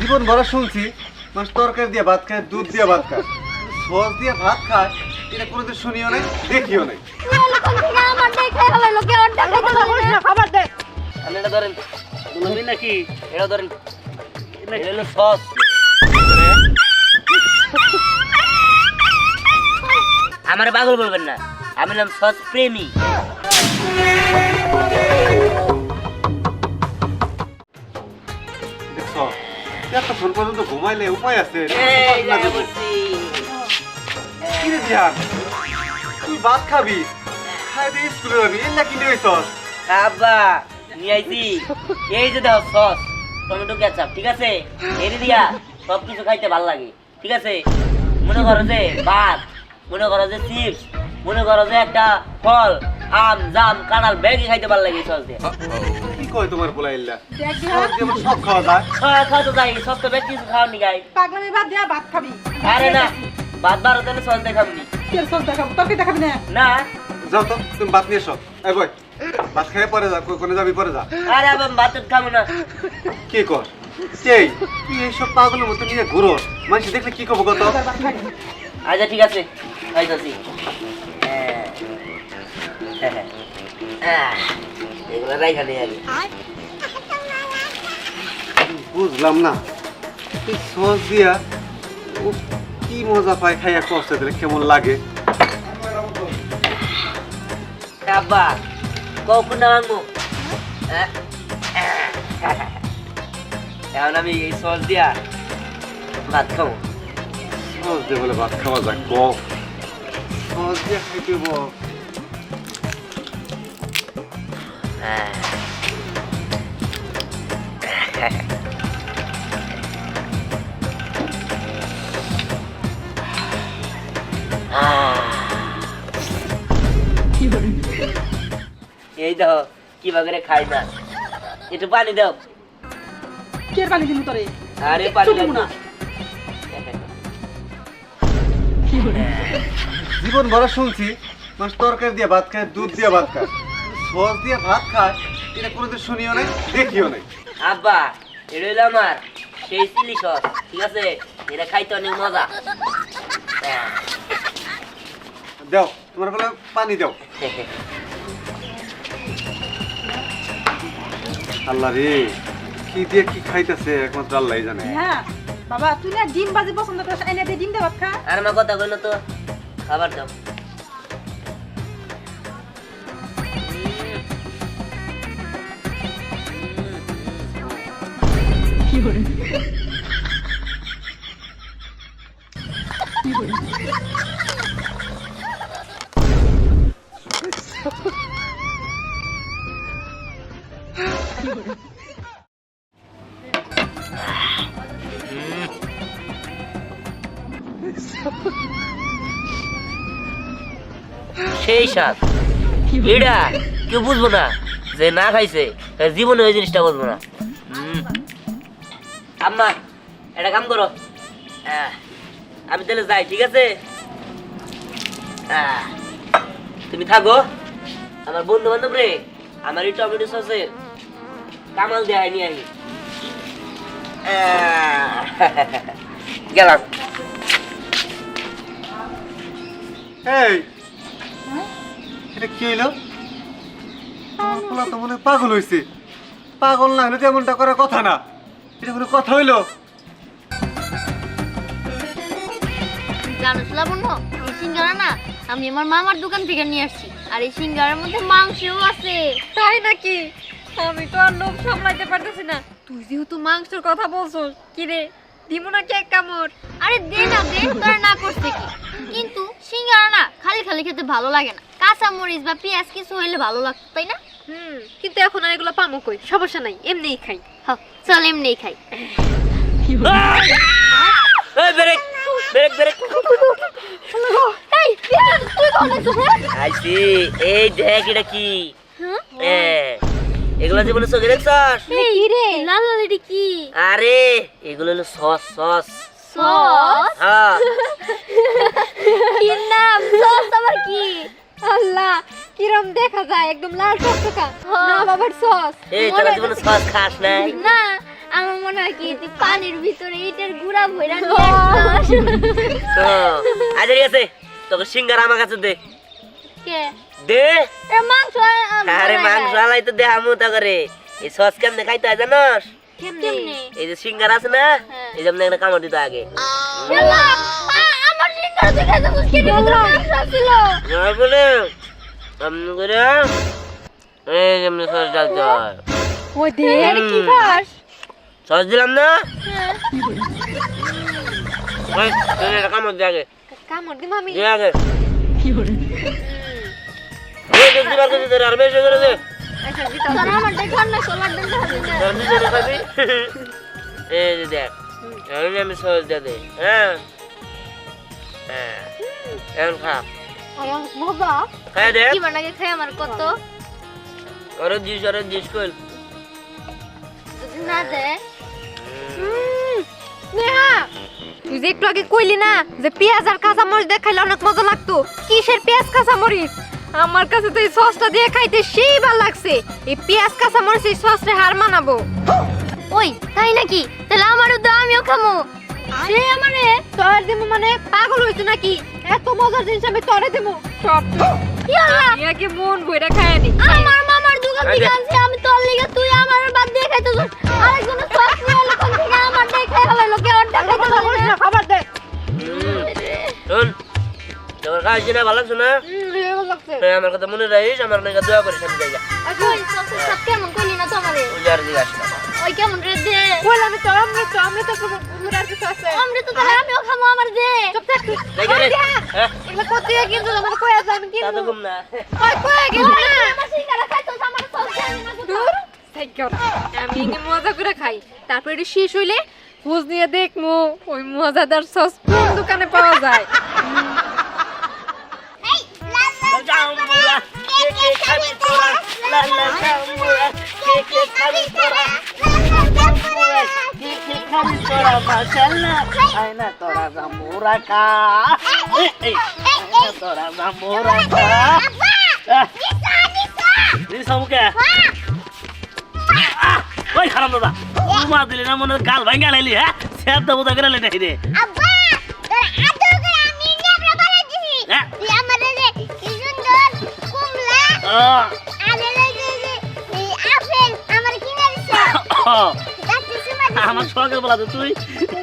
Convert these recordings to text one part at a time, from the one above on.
জীবন ভরা শুনছি মানুষ তরকারি দিয়ে ভাত খায়, দুধ দিয়ে ভাত খায়, সস দিয়ে ভাত খায়, এটা কোনোদিন শুনিও নাই, দেখিও নাই। এটা ধরেন নাকি এটা ধরেন সস। আমার পাগল বলবেন না, আমি নাম সস প্রেমী। দেখছো এতক্ষণ পর্যন্ত ঘুমাইলে উপায় আছে? কি রে জিহান, তুই ভাত খাবি, খাইবি স্কুলে যাবি, এলা কি নিয়ে হইছস? আব্বা নিয়ে আইছি, এই যে দেখো সস টমেটো কেচাপ, ঠিক আছে? এর দিয়া সবকিছু খাইতে ভালো লাগে, ঠিক আছে? মনে করো যে ভাত, মনে করো যে চিপস, মনে করো যে একটা ফল, আম জাম কাঁঠাল ব্যাগই খাইতে ভালো লাগে সস দিয়ে। কি কয় তোমার বলা ইল্লা? সস দিয়ে আমার সব খাওয়া যায়। খাওয়া তো যাই, সব তো ব্যাগ কিছু খাওয়ার নি গাই। পাগলামি বাদ দিয়া ভাত খাবি। আরে না, ভাত বারো দিনে সস দেখাবনি। কেন সস দেখাবো? তোকে দেখাবি না? না, যাও তো, তুমি ভাত নিয়ে এসো। এই বই, ভাত খেয়ে পরে যা, কোনে যাবি পরে যা। আরে আবার ভাত খাবো না। কি কর? সেই তুই এইসব পাগলের মতো নিয়ে ঘুরো, মানুষ দেখলে কি করবো কত? ভাত খাই। আচ্ছা ঠিক আছে, খাইতেছি। এগুলো রাইখা নিয়ে আগে। বুঝলাম না, এই সস দিয়া উফ, কি মজা পায় খাইয়া কষ্ট দিলে কেমন লাগে। আব্বা কখন আনবো? এখন আমি এই সস দিয়া ভাত খাবো। সস দিয়ে বলে ভাত খাওয়া যায়, ক সস দিয়ে খাইতে বল। এই দেখো কিভাবে খাই না, একটু পানি দাও। কে পানি দিমু তোরে? আরে পানি দিমু না। জীবন ভরা শুনছি মানুষ তরকারি দিয়ে ভাত খায়, দুধ দিয়ে ভাত খায়, সস দিয়ে ভাত খায়, এটা কোনোদিন শুনিও নাই, দেখিও নাই। আব্বা এটা হইলো আমার সেই চিলি সস, ঠিক আছে? এটা খাইতে অনেক মজা। দাও, তোমার বলে পানি দাও। আল্লাহ রে, কি দিয়ে কি খাইতেছে একমাত্র আল্লাহ জানে। হ্যাঁ বাবা, তুই না ডিম ভাজি পছন্দ করিস, এনে দে ডিম দে ভাত খা। আর আমার কথা কইলো তো, খাবার দাও। সেই স্বাদ, এটা কেউ বুঝবো না, যে না খাইছে তার জীবনে ওই জিনিসটা বুঝবো না। আম্মা এটা কাম করো, আমি তাহলে যাই, ঠিক আছে? তুমি থাকো, আমার বন্ধু বান্ধব রে আমার এই টমেটো সসের কামাল দেয় নিয়ে আহি। গেলাম। এই এটা কি হইলো? আমার পোলা তো মনে হয় পাগল হইছে। পাগল না হলে তো এমনটা করার কথা না, এটা কোনো কথা হইলো? জানো লাবণ্য, এই সিঙ্গারা না আমি আমার মামার দোকান থেকে নিয়ে আসছি, আর এই সিঙ্গারার মধ্যে মাংসও আছে। তাই নাকি? আমি তো আর লোভ সামলাইতে পারতেছি না। তুই যেহেতু মাংসের কথা বলছস, কি রে দিমু নাকি এক কামড়? আরে দে না দে, তোরা না করছে কি? কিন্তু সিঙ্গারা না খালি খালি খেতে ভালো লাগে না, কাঁচা মরিচ বা পেঁয়াজ কিছু হইলে ভালো লাগতো, তাই না? কিন্তু এখন আর এগুলো পামো কই, সমস্যা নাই, এমনিই খাই। হ, চল এমনিই খাই। এই ব্রেক ব্রেক ব্রেক। এই বিহান, তুই কোন আছিস? আইছি, এই দেখ এটা কি? হ্যাঁ এগুলো জীবনে চোখে দেখছস? এই রে লাল লাল এটি কি? আরে এগুলো হলো সস সস। সস? হ্যাঁ কি নাম? সস আবার কি? আল্লাহ, কিরম দেখা যায়, একদম লাল টকটকা। না বাবার সস। এই তোরা জীবনে সস খাস নাই? না, আমার মনে হয় কি তুই পানির ভিতরে ইটের গুড়া ভইরা নিয়ে আসছস। আচ্ছা ঠিক আছে, তোকে সিঙ্গারা আমার কাছে দে কে দে। এ মাংস আরে মাংস আলাই তো দে আমু তা করে। এই সস কেমনে খাইতে হয় জানোস? কেমনে? এই যে সিঙ্গারা আছে না, এই যেমন একটা কামড় দিতে আগে। আল্লাহ, আমার সিঙ্গারা দেখে তো মুশকিল হলো, মাংস ছিল। আর বলে আমু করে এই যেমন সস ডালতে হয়। ওই দে কি খাস? সস দিলাম না, ওই একটা কামড় দে আগে, কামড় দি মামি। দে আগে। এই যে দিবার কাছে আর বেশি করে দে। আচ্ছা দিতা। তোরা আমার দেখার না সোলার দেন না। আর দিতে রে খাবি। এই যে দেখ, আমি সস দিয়ে দে। হ্যাঁ হ্যাঁ, এখন খা, আয়া মজা। খাই দে। কি বানাকে খাই আমার কত ওরে জিস কইল। যদি না দে নেহা, তুই যে একটু আগে কইলি না যে পেঁয়াজ আর কাঁচা মরিচ দিয়ে খাইলে অনেক মজা লাগতো। কিসের পেঁয়াজ কাঁচা মরিচ? আমার কাছে তো এই সসটা দিয়ে খাইতে সেই ভালো লাগছে। এই পেঁয়াজ কাঁচা মরিচ এই সসে হার মানাবো। ওই তাই নাকি? তাহলে আমারও দাও, আমিও খামো। সে আমারে তোর দেবো মানে পাগল হইছো নাকি? এত মজার জিনিস আমি তোরে দেবো। সব কি হলো? ইয়াকে মন ভইরা খায় নি। আমার মামার দোকান থেকে আনছি আমি, তোর লিগে তুই আমার বাদ দিয়ে খাইতেছিস। আরেকজন সস নিয়ে এলো কোন থেকে, আমার দিয়ে খাই হলো, কে ওর টাকা দিতে না। খাবার দে। শুন, তোর খাইছি না, ভালো লাগছে না? ভালো লাগছে। আমার কথা মনে রাখিস, আমার নাকি দোয়া করিস আমি যাই। ওই সসের সাথে কেমন কইলি না তো আমারে? ওই আর জিজ্ঞাসা না। ওই কেমন রে দে। বল আমি তো আমরা তো মুরার কিছু আছে। আমরা তো তাহলে আমিও খামো, আমার দে। চুপ থাক তুই। দেখে রে। হ্যাঁ, এগুলো কোথায় কিন্তু আমার কই আছে আমি তা তো কিনবো। ঘুম না। কই কই গেল না। আমার সিঙ্গারা খাইতেছ, আমার সস দেন না তো। দূর থেকে আমি কি মজা করে খাই। তারপর এটা শেষ হইলে খোঁজ নিয়ে দেখমু ওই মজাদার সস কোন দোকানে পাওয়া যায়। জাম্বুরা, কে খাবি তোরা? লা লা জাম্বুরা, কে খাবি তোরা? জাম্বুরা, কে খাবি তোরা? মাশাআল্লাহ, আয়না তোরা জাম্বুরা খা। এই আয়না তোরা জাম্বুরা খা। নিসা মুকে। ওই খারাপ দাদা, উমা দিলি না মনে গাল ভাঙ্গা লাইলি। হ্যাঁ, সেব দেবো তো করে লেটে রে। আব্বা তোর আদর করে আমি নেবরা বানাই দিছি হ্যাঁ। তুই আমারে যে কি সুন্দর কুমলা আরে এই আপেল আমার কিনে দিছে দেখছিস মা আমার সকাল বেলা তো তুই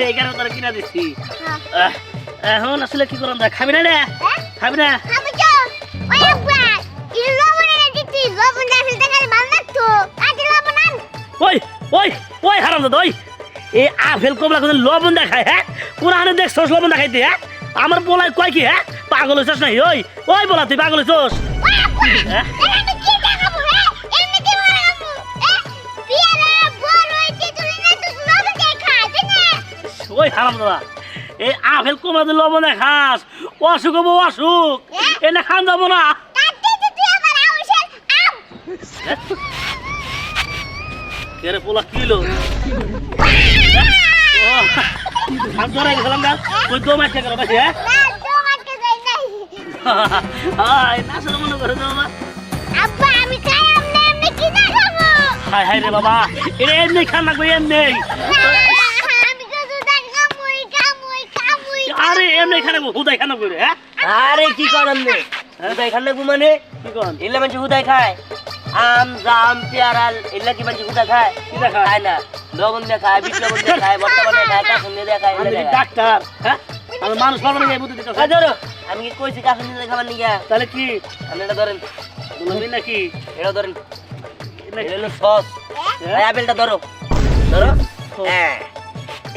এই কারণে তোরা কিনা দিচ্ছি। এখন আসলে কি করলাম, খাবি না রে? খাবি না? আমি তো ওই আব্বা এই লবণ এনে দিছি লবণ দিয়ে ফেলতে গেলে ভালো লাগতো আজ লবণ আন ওই ওই ওই হারাম দাদা, ওই এই আপেল কমলা কোন লবণ দেখায়? হ্যাঁ, কোরআনে দেখছস লবণ দেখাইতে? হ্যাঁ, আমার বলাই কয় কি? হ্যাঁ, পাগল হইছস নাই? ওই ওই বলা তুই পাগল হইছস? ওই আব্বা হ্যাঁ? আমি কি দেখাবো হ্যাঁ এমনিতে মরে যাবো পিয়ারা বড় হইতে তুই না তুই লবণ দিয়ে খাস না ওই হারাম দাদা, এই আপেল কমলা তুই লবণ দেখাস, অসুখ হবো অসুখ, এনে খান যাবো না। কাটতে তুই আমার আউশের আম কেরে পোলা কিলো আমি ধরে গেছিলাম না, ওই দো মাছ খেয়ে গেল। হ্যাঁ, না তোমাকে যাই নাই হাই না শুনে মনে করে দাও না। আব্বা আমি খাই আমনে এমনি কি না খাবো হাই হাই রে বাবা, এটা এমনি খান লাগবে, এমনি। আমি তো দুধ কামুই আরে এমনি খান লাগবো, হুদাই খান লাগবে রে। হ্যাঁ, আরে কি করেন নে হুদাই খান লাগবো মানে কি করেন? এলে মানুষ হুদাই খায়, আম জাম পেয়ারা এলে কি মানুষ হুদা খায়? কিটা খায়? খায় না, লবণ দিয়ে খায়, বিট লবণ দিয়ে খায়, বর্তা বানিয়ে খায়, কাসুন দিয়ে খায়, আমি এলে কি খায়। ডাক্তার? হ্যাঁ, আমি মানুষ পালনে যাই বুঝতে দিতে। এই ধরো, আমি কি কইছি কাসুন দিয়ে খাবার নিয়ে? তাহলে কি আপনি এটা ধরেন, বলবি নাকি? এটা ধরেন, এটা হলো সস। এই আপেলটা ধরো, ধরো। হ্যাঁ,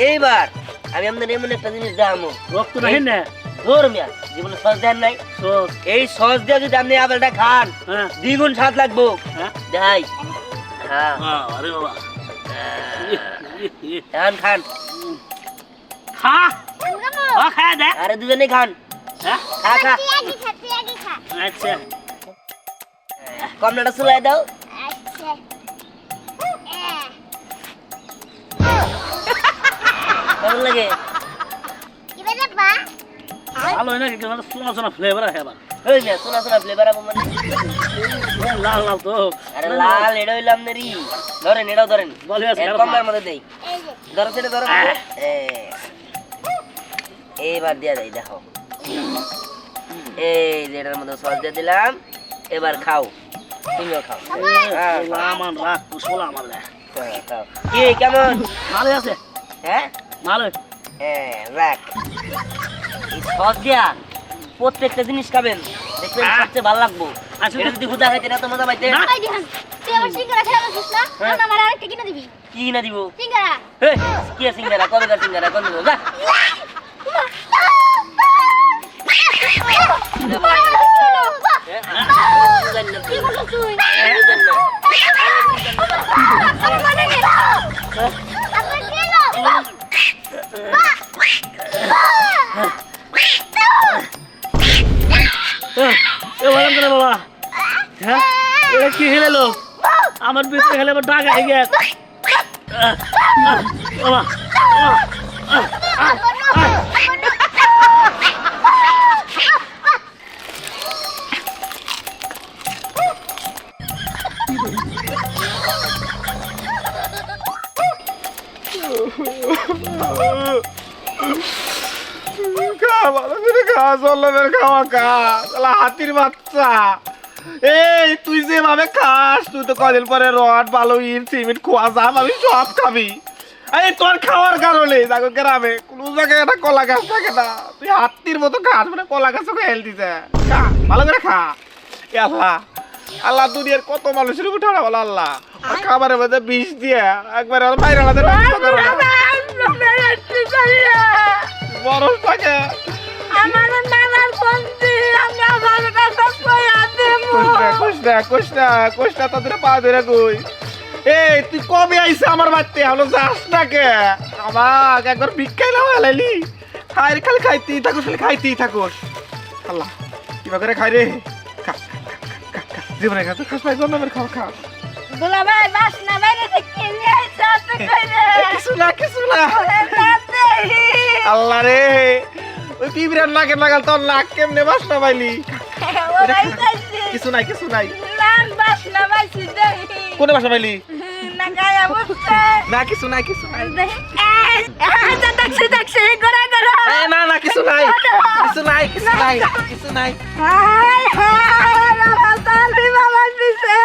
এইবার আমি আপনাদের এমন একটা জিনিস দেখাবো, রক্ত নাই না? ধর মিয়া, জীবনে সস দেন নাই? সস। এই সস দিয়ে যদি আপনি আপেলটা খান, হ্যাঁ দ্বিগুণ স্বাদ লাগবো। হ্যাঁ, দেখাই। হ্যাঁ, আরে বাবা এখন খান। খা ও খা দে। আরে দুজনে খান। হ্যাঁ, খা খা। তুই আগে খা আচ্ছা কমলাটা চুলাই দাও। আচ্ছা কেমন লাগে? কি বেটা বা ভালো হয় না কিন্তু সোনা সোনা ফ্লেভার আছে আবার। ওই মিয়া, শোনা শোনা ফ্লেভার আপো মানে। লাল লাল তো। আরে লাল, এটা হইলো আপনারই ধরেন এটাও ধরেন বলে আছে, এর কারো কমলার মধ্যে দেই এই যে ধরো সেটা ধরো এইবার দিয়া দেই দেখো এই যে এটার মধ্যে সস দিয়ে দিলাম এবার খাও তুমিও খাও হ্যাঁ, আমার রাগ কুশল আমার খাও। কি কেমন ভালো আছে হ্যাঁ ভালো হ্যাঁ রাখ এই সস দিয়া প্রত্যেকটা জিনিস খাবেন দেখবেন সবচেয়ে ভালো লাগবো আসলে- এটা যদি হুদা খাইতে না তো মজা পাইতে না। আই দিহান তুই আমার সিঙ্গারা খেয়ে বসিস না হ্যাঁ। না আমার আরেকটা কিনে দিবি কি না দিব সিঙ্গারা এই, কি আর সিঙ্গারা কবে কার সিঙ্গারা কোন দিব যা কি বলছিস তুই আপনার কি হলো এ বলেন কেন বাবা হ্যাঁ এটা কি খেলে আমার ভিতরে খেলে আমার ডাক আই গেছে বাবা হাতির বাচ্চা এই তুই যেভাবে খাস তুই তো কদিন পরে রড বালু ইট সিমেন্ট খোয়া যাম আমি সব খাবি এই তোর খাওয়ার কারণে দেখো গ্রামে কোনো জায়গায় একটা কলা গাছ থাকে না তুই হাতির মতো খাস মানে কলা গাছও খেয়াল দিছে খা ভালো করে খা এ আল্লাহ আল্লাহ দুনিয়ার কত মানুষের উপর ঠাড়া বলো আল্লাহ আর খাবারের মধ্যে বিষ দিয়ে একবার আর বাইরে আলাদা নষ্ট করো না বরফ থাকে আমার নানার পন্থী আমি আমার কাছে কইয়া দেবো কোষ্টা তাদের পা ধরে কই এই তুই কবে আইছে আমার বাড়িতে হলো যাস না কে আমাক একবার ভিক্ষাই না হালাইলি খাই খালি খাইতেই থাকোস খালি খাইতেই থাকোস আল্লাহ কিবা করে খাই রে খা খা, খা, জীবনে খা তুই খাস ভাই জন্মের খাওয়া খা দুলা ভাই বাসনা বাইরে থেকে নিয়ে আইছে আসতে কইরে কিছু না আল্লাহ রে ওই পিঁপড়ার নাকের নাগাল তোর নাক কেমনে বাসনা পাইলি ওরাই চাইছে কিছু নাই নাম বাসনা বাইছি দেহি কোনে বাসনা পাইলি না গায়া বুঝছে না কিছু নাই দেখছি গড়া গড়া না কিছু নাই হাই হাই আমার তালি বাবা দিছে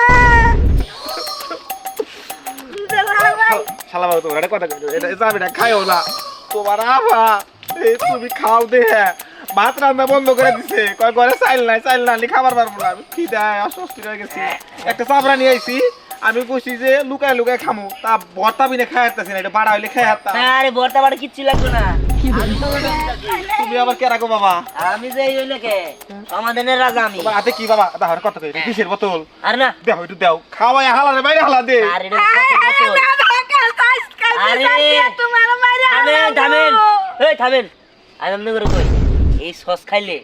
দুলা ভাই শালা বাবু তোমার একটা কথা কই এটা যাবে না খাইও না তোমার আভা এই তুমি খাও দে ভাত রান্না বন্ধ করে দিছে কয় ঘরে চাইল নাই খাবার পারবো না আমি খিদায় অস্বস্তি হয়ে গেছি একটা চাপড়া নিয়ে আইছি আমি কইছি যে লুকায় খামু তা ভর্তা বিনে খাই হাঁটতেছি না এটা বাড়া হইলে খাই হাঁটতাম আরে বর্তা বাড়ি কিচ্ছু লাগবে না তুমি আবার কে রাখো বাবা আমি যে এই হইলে কে সমাধানের রাজা আমি তোমার হাতে কি বাবা দাও কথা কই কিসের বোতল আর না দেও একটু দেও খাওয়াই হালারে বাইরে হালা দে আরে এটা কিসের বোতল? আরে তোমার মাইরা থামেন এই থামেন আনন্দ করে কই এই সস খাইলে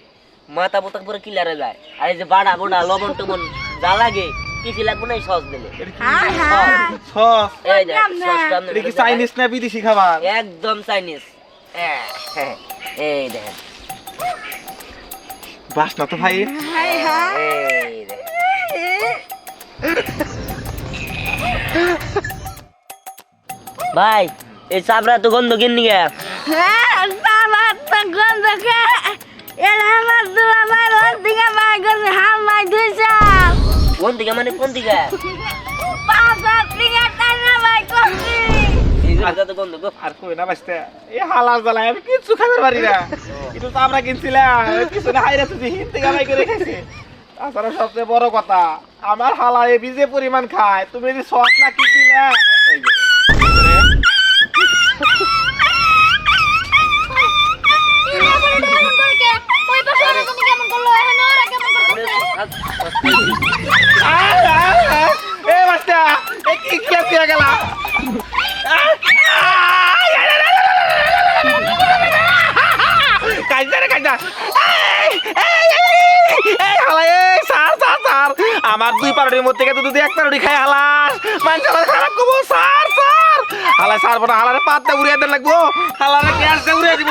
মাথা পোতা পুরো ক্লিয়ার হয়ে যায় আর এই যে বাড়া বোড়া লবণ টবণ যা লাগে কিছু লাগবে না এই সস দিলে সস এই যে সসটা আপনার এটা কি চাইনিজ না বিদেশি খাবার একদম চাইনিজ এই দেখেন বাসনা তো ভাই এই দেখেন ভাই এই চাপড়া তো গন্ধ কিনি গে হ্যাঁ বাবা তো গন্ধ কে এরা আমার দুলা ভাই ওর দিকে ভাই গন্ধ হাম ভাই দুইছা কোন দিকে মানে কোন দিকে বাবা দিকে টানা ভাই করছি এই যে তো গন্ধ গো আর কই না বাসতে এই হালার জ্বালায় আমি কিছু খাবার পারি না কিন্তু তো আমরা কিনছিলাম কিছু না হাইরা তুই হিন্দি গালাই করে খাইছে তাছাড়া সবচেয়ে বড় কথা আমার হালায় বিজে পরিমাণ খায় তুমি যদি সস না কি দিলে এই যে কেমন করে কে ওই পাশে ওরা তুমি কেমন করলো এখন ওরা কেমন করতেছে এ বাচ্চা এ কি কি গেল আমার দুই পারোটির মধ্যে থেকে যদি এক পারোটি খাই হালাস মানুষ খারাপ করবো স্যার হালাই সারবো না হালারে পাতটা উড়িয়ে দেন লাগবো হালারে গ্যাসটা উড়িয়ে দিব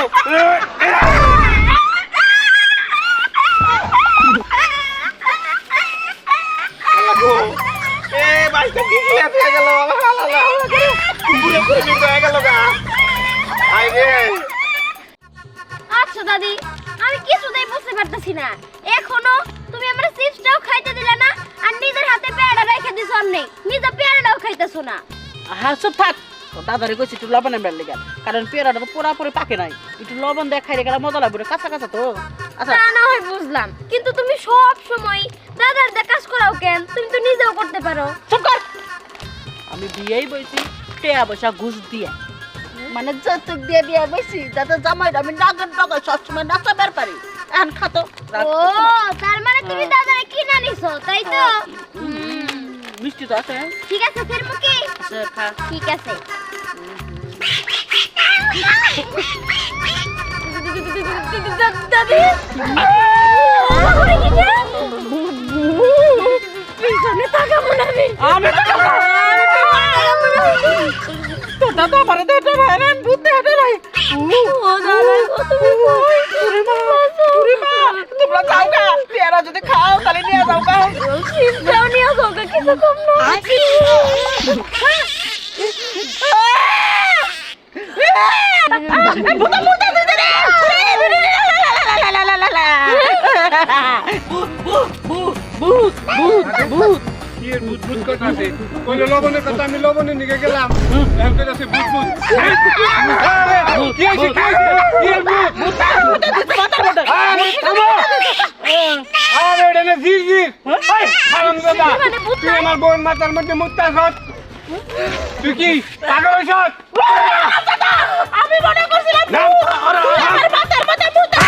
বাইকটা কি ক্লিয়ার হয়ে গেল পুরো পুরো মিট হয়ে গেল গা আই রে আচ্ছা দাদি, আমি কিছুতেই বুঝতে পারতেছি না, এখনো তুমি আমার চিপসটাও খাইতে দিলে না আর নিজের হাতে পেয়ারা রেখে দিছো আমনে, নিজে পেয়ারাটাও খাইতেছো না। হ্যাঁ চুপ থাক, তো দাদারে কইছি একটু লবণ এমবার লেগে, কারণ পেয়ারাটা তো পুরাপুরি পাকে নাই, একটু লবণ দিয়ে খাইলে গেলে মজা লাগবে, কাঁচা কাঁচা তো। আচ্ছা তা না হয় বুঝলাম, কিন্তু তুমি সব সময় দাদার দিয়ে কাজ করাও কেন? তুমি তো নিজেও করতে পারো। চুপ কর, আমি বিয়েই বইছি টেয়া পয়সা ঘুষ দিয়ে, মানে যৌতুক দিয়ে বিয়ে বইছি যাতে জামাইটা আমি নাগের ডগায় সবসময় নাচাবার পারি। এখন খাতো ও তার মানে তুমি দাদারে কিনা নিছো, তাই তো? মিষ্টি তো আছে। ঠিক আছে ফের মুখে আচ্ছা, খা। ঠিক আছে। দাদি পিছনে তাকাবো না আমি তো দাদা আমার দেটা ভাইরান বুদ্ধি হেটে নাই। ও দাদা তুমি ওরে মা তোমরা যাও গা, পেয়ারা যদি খাও তাহলে নিয়ে যাও গা। চিন্তাও নিয়ে যাও কিছু কম নয়। কি বুট বুট করতেছে কইলে লবণের কথা আমি লবণে নিয়ে গেলাম এখন কইতাছে বুট বুট কি হইছে কি বুট আরে এটা না জি জি এই হারাম দাদা তুই আমার বোন মাথার মধ্যে মুত্তাছস তুই কি পাগল হইছস আমি মনে করছিলাম আমার মাথার মধ্যে মুতা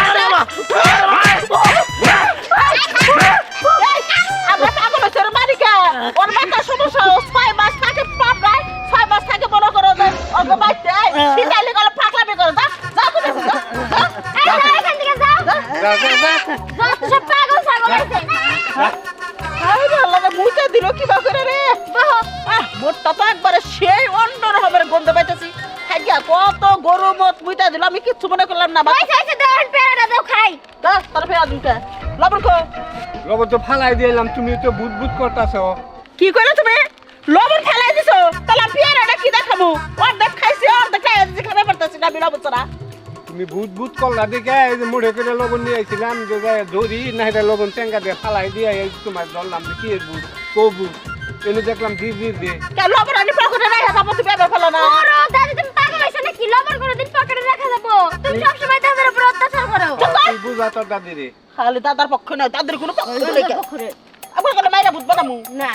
আমরা পাগল হচ্ছে রে মালিকা, ওর মাথার সমস্যা 6 মাস থাকে পাবনায়, 6 মাস থাকে মনে করো যে ওর বাইতে শীতাইলে গেল পাগলামি করে। যা যা তুমি এই যাও এখান থেকে যাও যা যা যা যত সব পাগল ছাগল আছে। আরে আল্লাহ মুইতা দিল কি বা করে রে বাহ, মোটটা তো একবারে সেই অন্যরকমের গন্ধ পাইতেছি। খাইয়া কত গরু মত মুইতা দিল, আমি কিচ্ছু মনে করলাম না। পয়সা আছে দেন পেয়ারা দাও খাই। দা তার ফেরা দুইটা লবণ খো। লবণ তো ফালাই দিলাম তুমি তো বুট বুট করতাছো কি কইলো তুমি? লবণ ফেলাই দিছো, তাহলে পেয়ারাটা কি দেখাবো? অর্ধেক খাইছি অর্ধেক খাই দিছি, খাবে পারতাছি না বিনা বুঝছরা। তুমি বুট বুট করলা দেখে এই যে মুড়ে করে লবণ নিয়ে আইছিলাম যে ধরি না এটা লবণ টেঙ্গা দিয়ে ফালাই দিয়ে এই তোমার ধরলাম কি এর বুট কো বুট এনে দেখলাম জি জি দিয়ে কে লবণ আনি পকেটে রাখা যাবো, তুমি এবার ফেলো না। ওরে দাদি তুমি পাগল হইছো নাকি? লবণ করে দিন পকেটে রাখা যাবো? তুমি সব সময় দাদার উপর অত্যাচার করো। তুই বুঝা তোর দাদি রে খালি দাদার পক্ষ নয়, দাদার কোনো পক্ষ নেই। আবার কোনো মাইরা বুঝবো না মু না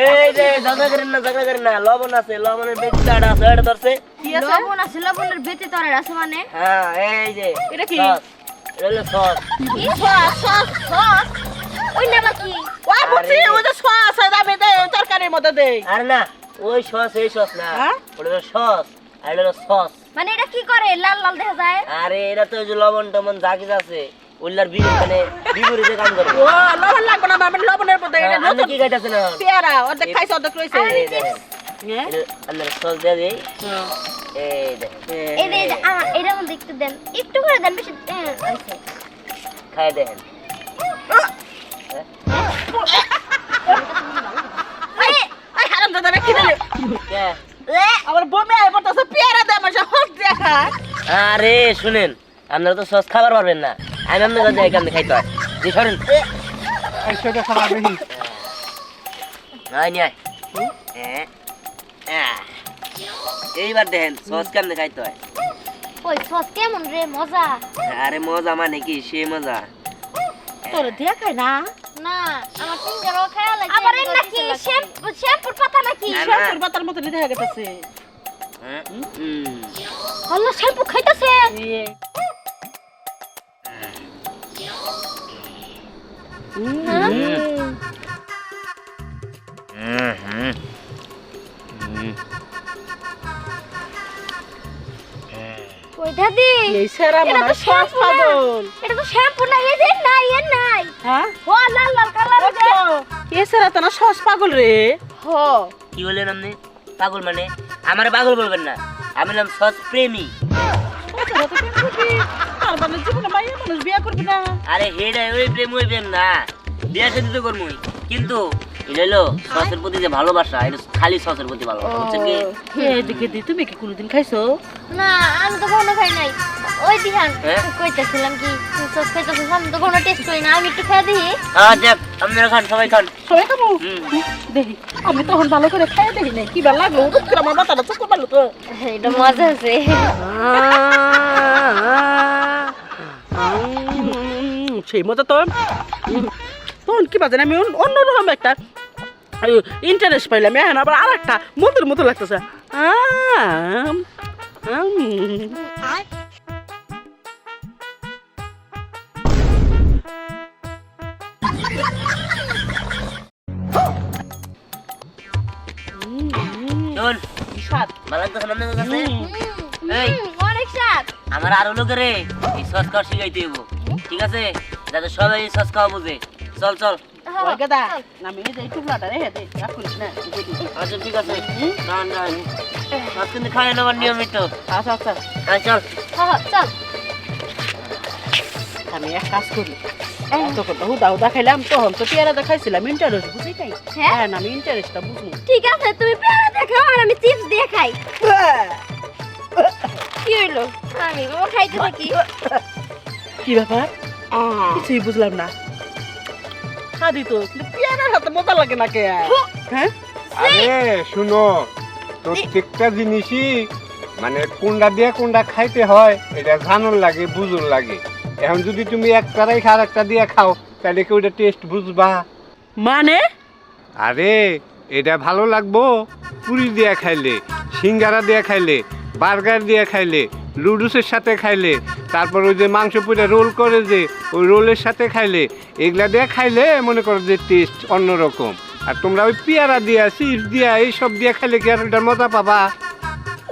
এই যে ঝগড়া করেন না, লবণ আছে, লবণের বেচিটা আছে, এটা ধরছে। কি আছে? লবণ আছে, লবণের বেতে তরের আছে মানে? হ্যাঁ এই যে এটা কি? সস, এটা হলো সস। কি সস সস সস? ওই না বাকি ওই বুঝছি, ওই যে সোয়া আছে দামে দে তরকারির মধ্যে দে। আরে না ওই সস এই সস না, হ্যাঁ? ওটা হলো সস আর এটা হলো সস। মানে এটা কি করে লাল লাল দেখা যায়? আরে এটা তো ওই যে লবণ টবণ যা কিছু আছে ওইলার মানে বিপরীতে কাম করে। ও লবণ লাগবে না, আমি লবণের মধ্যে এটা আপনি নতুন কি খাইতেছেন না? পেয়ারা অর্ধেক খাইছে অর্ধেক রইছে। এই দেখেন, হ্যাঁ? আমরা সস দিয়ে দিই। এই দেখেন, এই যে এটার মধ্যে একটু দেন, একটু করে দেন, বেশি হইছে। খাই দেখেন। এই এই হারাম দাদারা কি দিলে? কে? আমার বমি আই পড়তাছে, পেয়ারা দে আমার সব দেখা। আরে শুনেন, আপনারা তো সস খাবার পারবেন না, আমি আপনার কাছে এখান থেকে খাইতে হয়। জি সরেন। এই সেটা খাবার দেখি আয় নিয়ে আয়। এইবার দেখেন সস কেমনে খাইতে হয়। ওই সস কেমন রে? মজা আরে মজা মানে কি সে মজা। তোর দেখাই না? না, আমার ফিঙ্গারও খায়া লাগে। আবার এর নাকি শ্যাম্পুর পাতা নাকি? না, না। শ্যাম্পুর পাতার মতো দেখা গেছে। আল্লাহ শ্যাম্পু খাইতাছে। ওই দাদি এই সেরা এটা মনে তো সস শ্যাম্পু না। পাগল। এটা তো শ্যাম্পু না, এই যে নাই এর নাই। হ্যাঁ? ও লাল লাল কালার দে। এই সেরা তো না সস পাগল রে। হো কি বললেন আপনি? পাগল মানে? আমার পাগল বলবেন না, আমি নাম সস প্রেমী। আর মানে জীবনে মাইয়া মানুষ বিয়া করবি না। আরে হেডা ওই প্রেম না, বিয়া সাথে তো করবো। কিন্তু এটা হলো সসের প্রতি যে ভালোবাসা, এটা খালি সসের প্রতি ভালোবাসা, বুঝছেন কি? এদিকে দি তুমি কি কোনোদিন খাইছো? না আমি তো কোনো খাই নাই। ওই দিহান হ্যাঁ? কইতাছিলাম কি তুই সব খাইতেছিস, আমি তো কোনো টেস্ট করি না। আমি একটু খেয়ে দিই। যাক, আপনারা খান, সবাই খান। সবাই খাবো? হুম। দেখি আমি তখন ভালো করে খাই দেখি নাই কি ভালো লাগলো, উঠুক করে আমার মাথাটা চক্কর মারলো তো। এটা মজা আছে। সেই মজা তো তখন কি বাজে আমি অন্যরকম একটা ইন্টারেস্ট পাইলাম। এখন আবার আর একটা মন্দির মতো লাগতেছে। শোন, স্বাদ। ভালো লাগতেছে না আপনাদের কাছে? এই, অনেক স্বাদ। আমার আরো লোকেরে এই সস খাওয়া শিখাইতে হইব, ঠিক আছে? যাতে সবাই এই সস খাওয়া বুঝে। চল চল। ওই গাদা আমি এই যে টুকরাটা রেখে দেই রাখুন না এই যে দিই। আচ্ছা ঠিক আছে, না না সস কিন্তু খাই নেওয়ার নিয়মিত। আচ্ছা আচ্ছা চল। হ্যাঁ চল। আমি এক কাজ করি, তখন তো হুদা হুদা খাইলাম, তখন তো পেয়ারা দেখাইছিলাম ইন্টারেস্ট বুঝি নাই। হ্যাঁ? হ্যাঁ আমি ইন্টারেস্টটা বুঝবো। ঠিক আছে তুমি পেয়ারা দেখাও আর আমি চিপস দিয়ে খাই। কি হইলো? আমি বাবা খাইতে থাকি। কি ব্যাপার? কিছুই বুঝলাম না। খাদি তো কিন্তু পেয়ারার হাতে মজা লাগে না কে? হ্যাঁ আরে শুনো, প্রত্যেকটা জিনিসই মানে কোনটা দিয়ে কোনটা খাইতে হয় এটা জানার লাগে, বুঝুর লাগে। এখন যদি তুমি একটা রেখে আর একটা দিয়ে খাও তাহলে কি ওইটা টেস্ট বুঝবা? মানে আরে এটা ভালো লাগবো পুরি দিয়ে খাইলে, সিঙ্গারা দিয়ে খাইলে, বার্গার দিয়ে খাইলে, লুডুসের সাথে খাইলে, তারপর ওই যে মাংস পুরে রোল করে যে ওই রোলের সাথে খাইলে, এগুলা দিয়ে খাইলে মনে করো যে টেস্ট অন্যরকম। আর তোমরা ওই পেয়ারা দিয়া, চিপস দিয়া, এইসব দিয়ে খাইলে কি আর ওইটার মজা পাবা?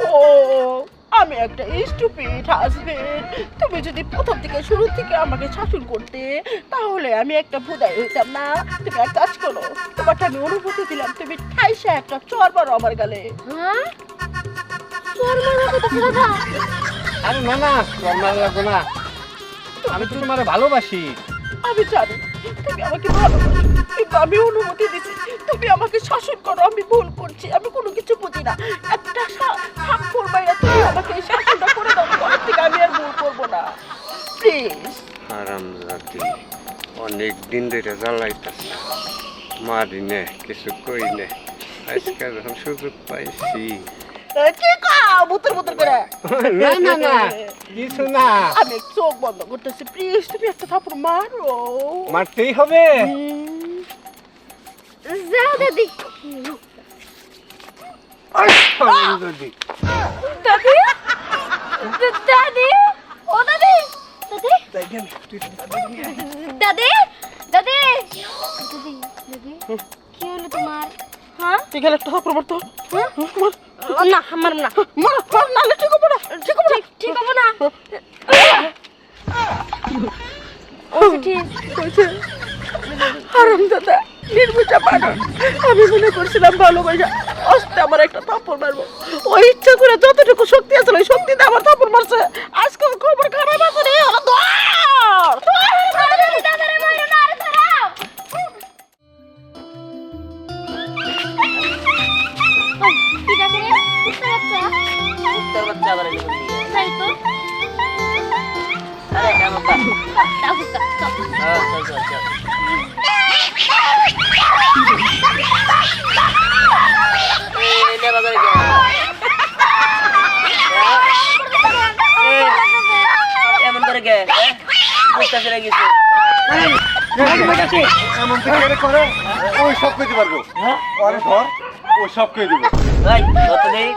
ও আমি একটা স্টুপিড হাজবেন্ড। তুমি যদি প্রথম থেকে শুরু থেকে আমাকে শাসন করতে তাহলে আমি একটা ভুদাই হইতাম না। তুমি এক কাজ করো, তোমাকে আমি অনুভূতি দিলাম, তুমি ঠাইসা একটা চর মারো আমার গালে। হ্যাঁ? তোর মনে কথা দাদা। আরে না না, তোমার লাগবে না, আমি তো তোমার ভালোবাসি। আমি জানি তুমি আমাকে ভালোবাসো, কিন্তু আমি অনুমতি দিচ্ছি তুমি আমাকে শাসন করো। আমি ভুল করছি, আমি কোনো কিছু বুঝি না। একটা থাপ্পড় মাইরা তুমি আমাকে এই শাসনটা করে দাও, পরের থেকে আমি আর ভুল করবো না, প্লিজ। হারামজাদি অনেক দিন ধরে জ্বালাইতেছে, মারি নে, কিছু কই নে, আজকে যখন সুযোগ পাইছি। কি কাও বুতর বুতর করে? না না না, কিছু না, আমি চোখ বন্ধ করতেছি, প্লিজ তুমি একটা থাপ্পড় মারো। মারতেই হবে। যাও দাদি। হারামজাদি দাদি? দাদি? ও দাদি? দাদি? দাদি? দাদি? দাদি? কি হলো তোমার? হ্যাঁ? ঠিক আছে, একটা থাপ্পড় মারতো। না, আমার না। মার নালে ঠিক হবে না, ঠিক হবে না, ঠিক হবে না। হারামজাদা নির্বুঝা পাগল। আমি মনে করছিলাম ভালোবাসা আস্তে আমার একটা থাপ্পড় মারবো, ওই ইচ্ছা করে যতটুকু শক্তি আছে ওই শক্তি দিয়ে আমার থাপ্পড় মারছে। আজকে খবর খারাপ আছে রে, আমার দাদারে মারো না, আরে ছাড়াও। কি ডাকে রে? কুত্তা বাচ্চা? কুত্তার বাচ্চা আবার এলো কোন দিকে? তাই তো। আরে না বাবা। দাও কুত্তা, চল। চল চল চল। এই নে বাজারে গিয়া। এমন করে গে, কুত্তা ফিরে গেছে। এমন করে করে ওই সব কইতে পারবো। আরে ধর, ওই সব কই দিব। ভাই কত দেই?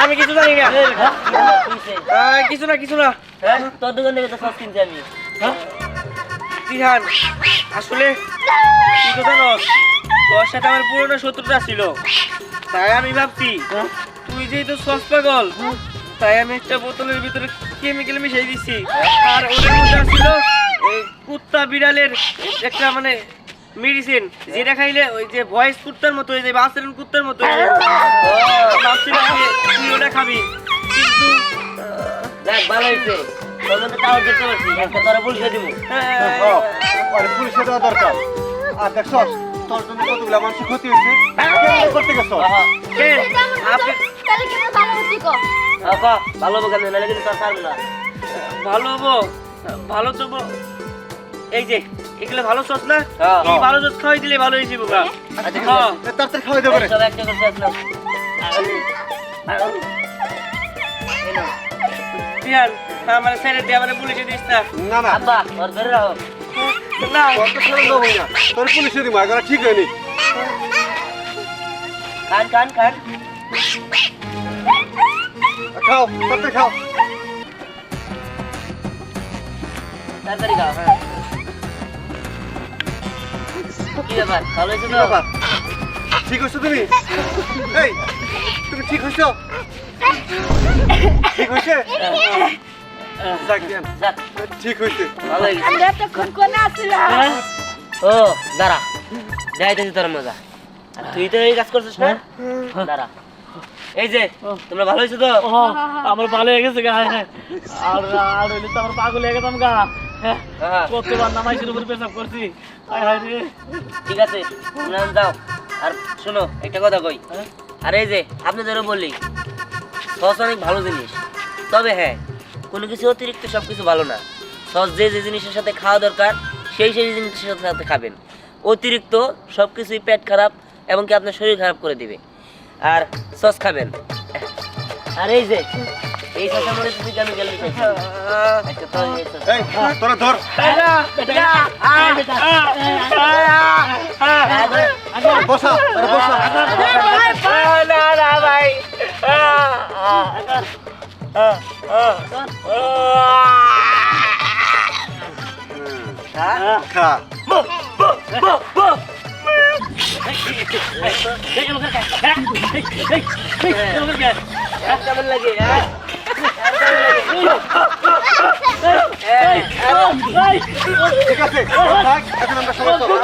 আমি কিছু জানি না। কিসে? কিছু না। হ্যাঁ, তোর দোকান থেকে তো সস কিনছি আমি। তিহান আসলে তুই তো জানোস তোর সাথে আমার পুরনো শত্রুতা ছিল, তাই আমি ভাবছি তুই যেহেতু সস পাগল তাই আমি একটা বোতলের ভিতরে কেমিক্যাল মিশিয়ে দিচ্ছি। আর ওদের মধ্যে ছিল কুত্তা বিড়ালের একটা মানে মেডিসিন, যেটা খাইলে ওই যে ভয়েস কুত্তার মতো হয়ে যাবে, আচরণ কুত্তার মতো হয়ে যাবে। ভাবছিলাম যে তুই ওটা খাবি, কিন্তু দেখ ভালো হয়েছে, তোর মধ্যে তাও দেখতে পাচ্ছি, একটা তোরা পুলিশে দিব। আরে পুলিশে দেওয়া দরকার। আর দেখছস তোর জন্য কতগুলা মানুষের ক্ষতি হয়েছে করতে গেছস কেন আপনি তাহলে কি ভালো হচ্ছে কো ভালো হবো কেন নাহলে কিন্তু তোর ছাড়বো না। ভালো হবো ভালো তো এই যে এগুলো ভালো সস না হ্যাঁ। এই ভালো সস খাওয়াই দিলে ভালো হয়েছে বাবা আচ্ছা ঠিক হ্যাঁ আছে। তাড়াতাড়ি খাওয়াই দেবে রে সব একটা করতে আসলাম। দিয়ান আমার ছেড়ে দিয়ে আমার পুলিশে দিস না না না আব্বা ওর ধরে রাখো। না তোর তো ছেড়ে দেবো না তোর পুলিশে দিমা এগুলো ঠিক হয়নি খান খান খান। খাও তাড়াতাড়ি খাও তাড়াতাড়ি খাও। হ্যাঁ কি ব্যাপার ভালো হয়েছে কি তো? ব্যাপার? ঠিক হয়েছো তুমি এই তুমি ঠিক হয়েছো ঠিক হয়েছে যাক দিয়ান, যাক ঠিক হয়েছে ভালো হয়ে গেছে। আমরা এতক্ষণ কোনে আসছিলাম ও দাঁড়া যাইতেছি তোর মজা। আর তুই তো এই কাজ করছিস না? দাঁড়া এই যে তোমরা ভালো হয়েছো তো? আমার ভালো হয়ে গেছে গা আর আর হইলে তো আমার পাগল হয়ে গেতাম গা হ্যাঁ কতবার নামাইছের উপর পেশাব করছি হায় হায় রে ঠিক আছে তোমরা যাও। আর শোনো একটা কথা কই, আর এই যে আপনাদেরও বললি সস অনেক ভালো জিনিস, তবে হ্যাঁ কোনো কিছু অতিরিক্ত সব কিছু ভালো না। সস যে যে জিনিসের সাথে খাওয়া দরকার সেই সেই জিনিসের সাথে খাবেন। অতিরিক্ত সব কিছুই পেট খারাপ এবং কি আপনার শরীর খারাপ করে দিবে। আর সস খাবেন। আর এই যে এই শসা মনে তুমি কেন গেলে একটা তো এই sauce। এই তোরা ধর বসা আরে বসা খা কেমন লাগে হ্যাঁ? ঠিক আছে থাক এখন আমরা সবাই চলো।